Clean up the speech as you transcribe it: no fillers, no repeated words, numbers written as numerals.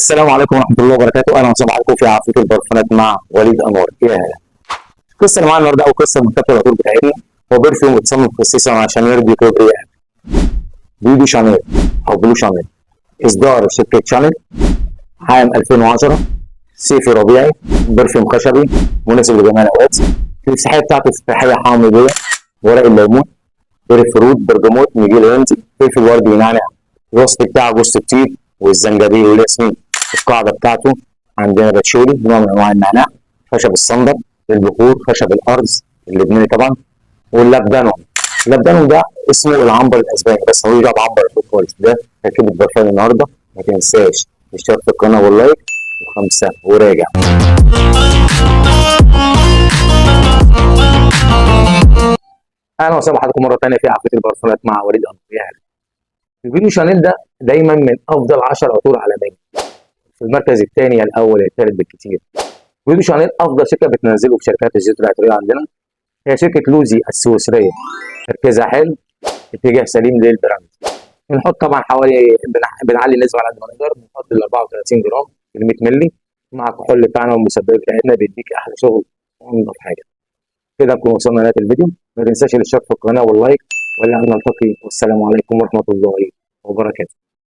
السلام عليكم ورحمه الله وبركاته. اهلا وسهلا بكم في عافيه البرفانات مع وليد انور. يا هلا. القصه اللي معانا النهارده او قصه من كتاب العطور بتاعتنا هو برفيوم اتصمم خصيصا عشان يرضي كبرياء بيبي شانيل او بلو شانيل. اصدار شركه شانيل عام 2010. صيفي ربيعي، برفيوم خشبي مناسب لجميع الاوقات. المساحيه بتاعته افتتاحيه حامضيه، ورق الليمون، جريب برجموت، نجيل هندي، فلفل وردي ونعناع. الوصف بتاعه جوز الطيب والزنجبيل والياسمين. القاعده بتاعته عندنا باتشولي نوع من انواع النعناع، خشب الصندل للبخور، خشب الارز اللبناني طبعا، واللبدانون. اللبدانون ده اسمه العنبر الاسباني بس هو يلعب عنبر خالص. ده تركيبه برفان النهارده. ما تنساش تشترك في القناه واللايك وخمسه وراجع. اهلا وسهلا بحضراتكم مره ثانيه في عافيه البرفانات مع وليد انور. الفيديو شانيل ده دايما من افضل 10 عطور عالميه، في المركز الثاني يا الاول يا الثالث بالكثير. فيديو شانيل افضل شركه بتنزله في شركات الزيوت العطريه عندنا هي شركه لوزي السويسريه. تركيزها حلو، اتجاه سليم للبراند. بنحط طبعا حوالي بنعلي النسبه على قد ما نقدر، بنحط ال 34 جرام في 100 مللي مع الكحول بتاعنا والمسبب بتاعتنا، بيديك احلى شغل وانضف حاجه. كده نكون وصلنا لنهايه الفيديو. ما تنساش الاشتراك في القناه واللايك، ولا نلتقي والسلام عليكم ورحمه الله وبركاته.